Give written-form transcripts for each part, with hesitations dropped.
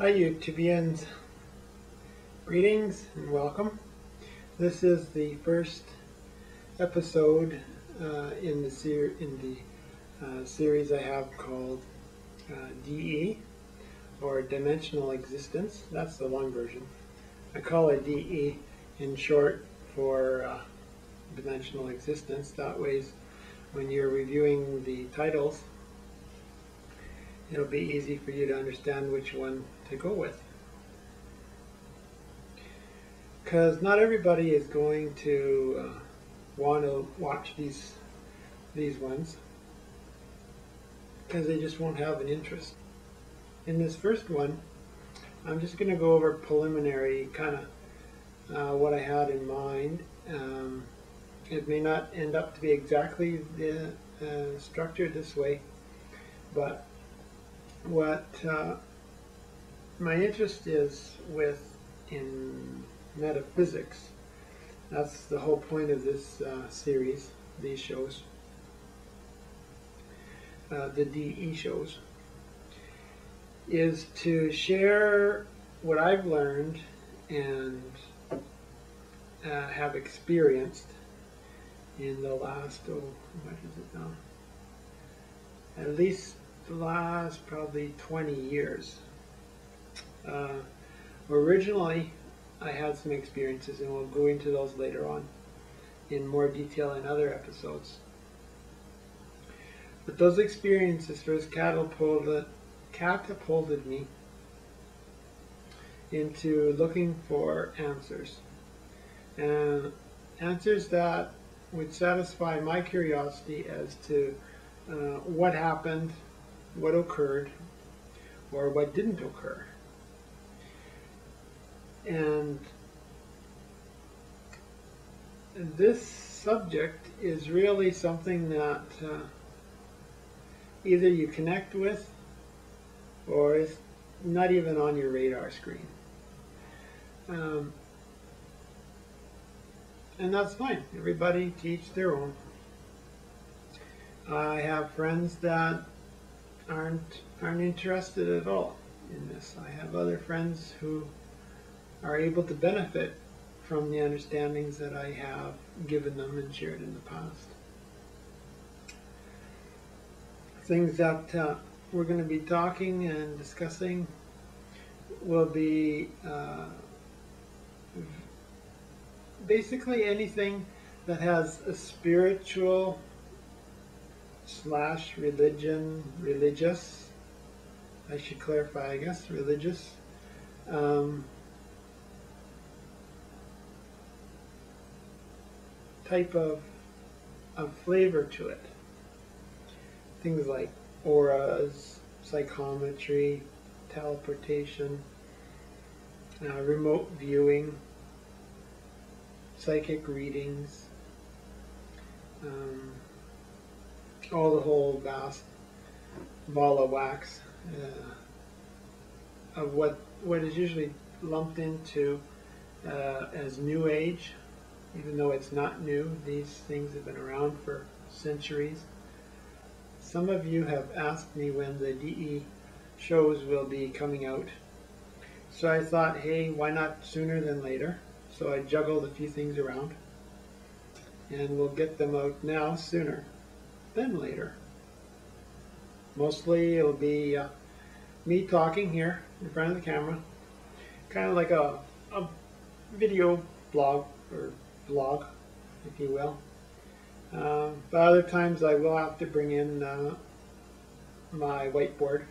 Hi YouTubians, greetings and welcome. This is the first episode in the series I have called DE, or Dimensional Existence. That's the long version. I call it DE in short for Dimensional Existence. That way, when you're reviewing the titles, it'll be easy for you to understand which one to go with. Because not everybody is going to want to watch these ones, because they just won't have an interest. In this first one, I'm just going to go over preliminary kind of what I had in mind. It may not end up to be exactly the structure this way, but what my interest is in metaphysics. That's the whole point of this series, these shows, the DE shows, is to share what I've learned and have experienced in the last, what is it now? At least the last probably 20 years. Originally, I had some experiences, and we'll go into those later on in more detail in other episodes. But those experiences first catapulted me into looking for answers, and answers that would satisfy my curiosity as to what happened, what occurred, or what didn't occur. And this subject is really something that either you connect with, or it's not even on your radar screen. And that's fine. Everybody to each their own. I have friends that aren't interested at all in this. I have other friends who are able to benefit from the understandings that I have given them and shared in the past. Things that we're going to be talking and discussing will be basically anything that has a spiritual / religious, I should clarify, I guess, religious, type of flavor to it. Things like auras, psychometry, teleportation, remote viewing, psychic readings, all the whole vast ball of wax of what is usually lumped into as New Age. Even though it's not new, these things have been around for centuries. Some of you have asked me when the DE shows will be coming out. So I thought, hey, why not sooner than later? So I juggled a few things around, and we'll get them out now sooner than later. Mostly it'll be me talking here in front of the camera, kind of like a video blog, or vlog, if you will. But other times I will have to bring in my whiteboard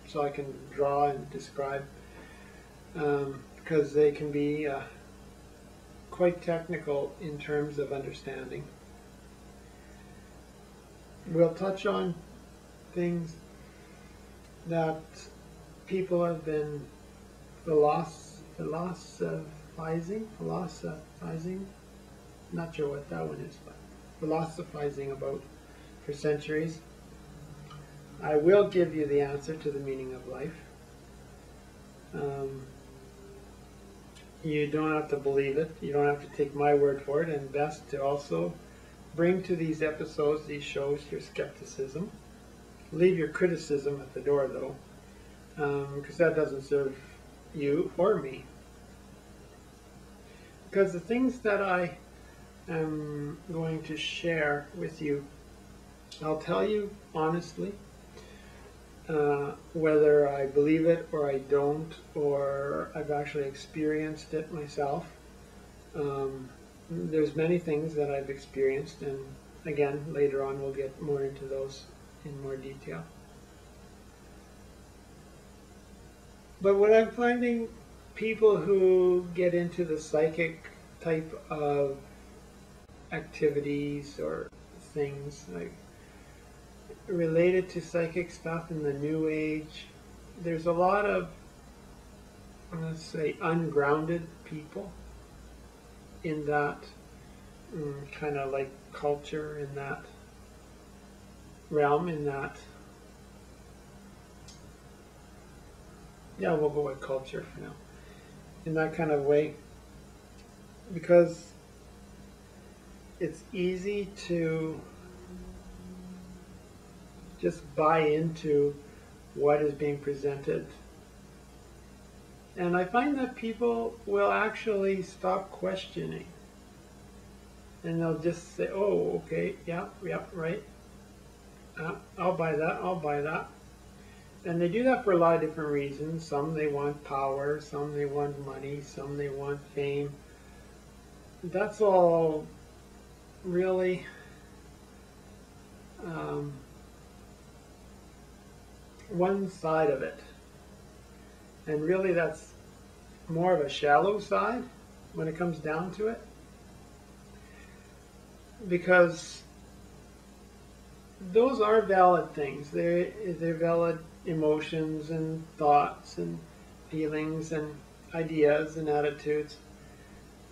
so I can draw and describe, because they can be quite technical in terms of understanding. We'll touch on things that people have been philosophizing, not sure what that one is, but philosophizing about for centuries. I will give you the answer to the meaning of life. You don't have to believe it. You don't have to take my word for it, and best to also bring to these episodes, these shows, your skepticism. Leave your criticism at the door, though, because that doesn't serve you or me. Because the things that I am going to share with you, I'll tell you honestly, whether I believe it or I don't, or I've actually experienced it myself. There's many things that I've experienced, and again, later on we'll get more into those in more detail. But what I'm finding, people who get into the psychic type of activities or things like related to psychic stuff in the New Age, there's a lot of, let's say, ungrounded people in that kind of like culture, in that realm, in that, yeah, we'll go with culture for now, in that kind of way, because it's easy to just buy into what is being presented. And I find that people will actually stop questioning. And they'll just say, oh, okay, yeah, right. I'll buy that, I'll buy that. And they do that for a lot of different reasons. Some they want power, some they want money, some they want fame. That's all really one side of it. And really that's more of a shallow side when it comes down to it. Because those are valid things. They're valid emotions and thoughts and feelings and ideas and attitudes.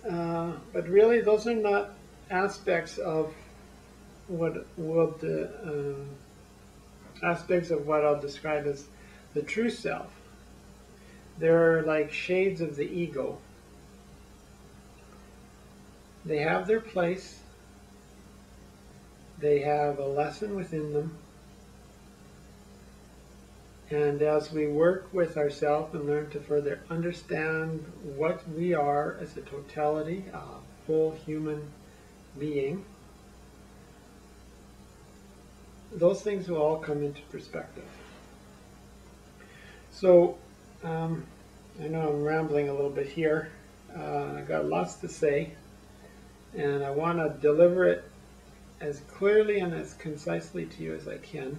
But really those are not aspects of what I'll describe as the true self. They're like shades of the ego. They have their place. They have a lesson within them. And as we work with ourselves and learn to further understand what we are as a totality, a full human being, those things will all come into perspective. So, I know I'm rambling a little bit here. I got lots to say, and I want to deliver it as clearly and as concisely to you as I can,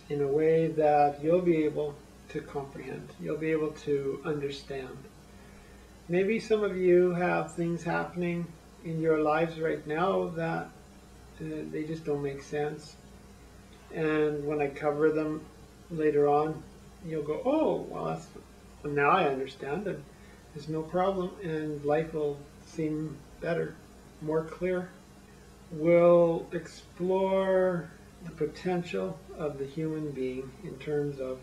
in a way that you'll be able to comprehend, you'll be able to understand. Maybe some of you have things happening in your lives right now that they just don't make sense. And when I cover them later on, you'll go, oh, well, now I understand, and there's no problem, and life will seem better, more clear. We'll explore the potential of the human being in terms of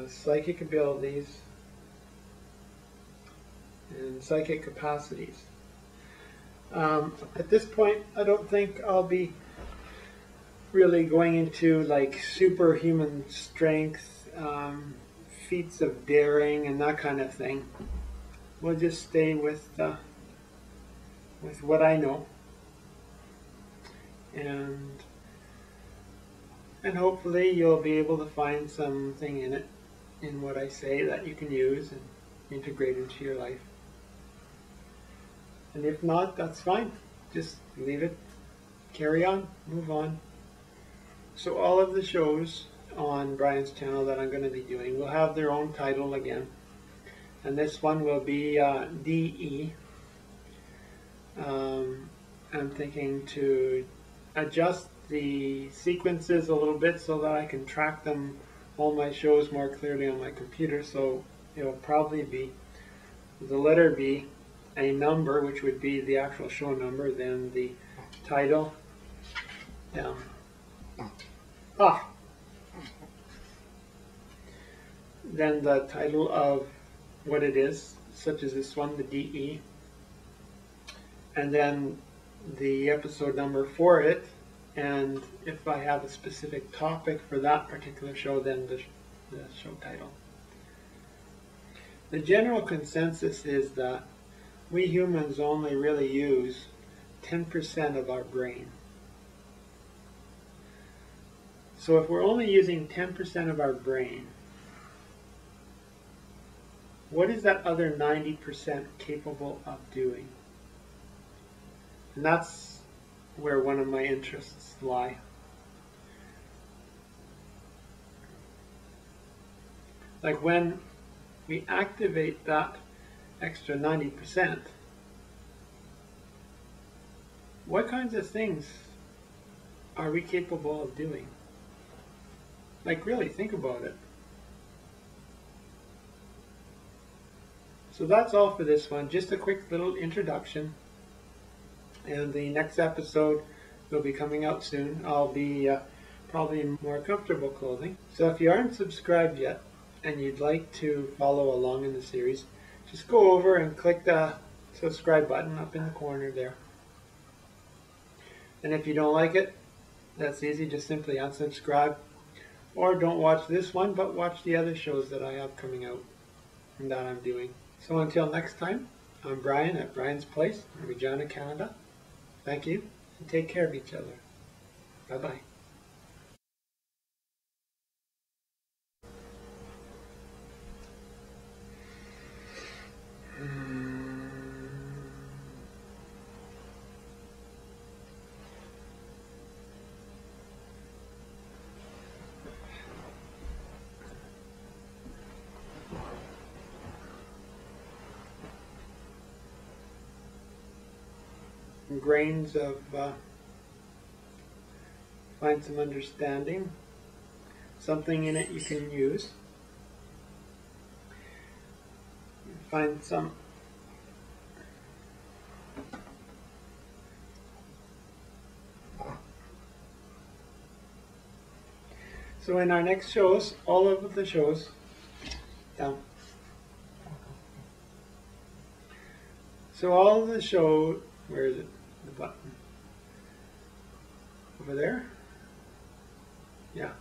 psychic abilities and psychic capacities. At this point, I don't think I'll be really going into like superhuman strength, feats of daring, and that kind of thing. We'll just stay with what I know, and hopefully you'll be able to find something in it, in what I say, that you can use and integrate into your life. And if not, that's fine. Just leave it, carry on, move on. So all of the shows on Brian's channel that I'm going to be doing will have their own title again. And this one will be DE. I'm thinking to adjust the sequences a little bit so that I can track them, all my shows, more clearly on my computer. So it will probably be the letter B, a number, which would be the actual show number, then the title, then the title of what it is, such as this one, the DE, and then the episode number for it, and if I have a specific topic for that particular show, then the show title. The general consensus is that we humans only really use 10% of our brain. So if we're only using 10% of our brain, what is that other 90% capable of doing? And that's where one of my interests lie. Like when we activate that extra 90%, what kinds of things are we capable of doing? Like really, think about it. So that's all for this one. Just a quick little introduction. And the next episode will be coming out soon. I'll be probably in more comfortable clothing. So if you aren't subscribed yet and you'd like to follow along in the series, just go over and click the subscribe button up in the corner there. And if you don't like it, that's easy. Just simply unsubscribe. Or don't watch this one, but watch the other shows that I have coming out and that I'm doing. So until next time, I'm Brian at BryansPlace in Regina, Canada. Thank you, and take care of each other. Bye-bye. Grains of find some understanding, something in it you can use. Find some so in our next shows, all of the shows down. So all of the show, where is it? The button over there. Yeah.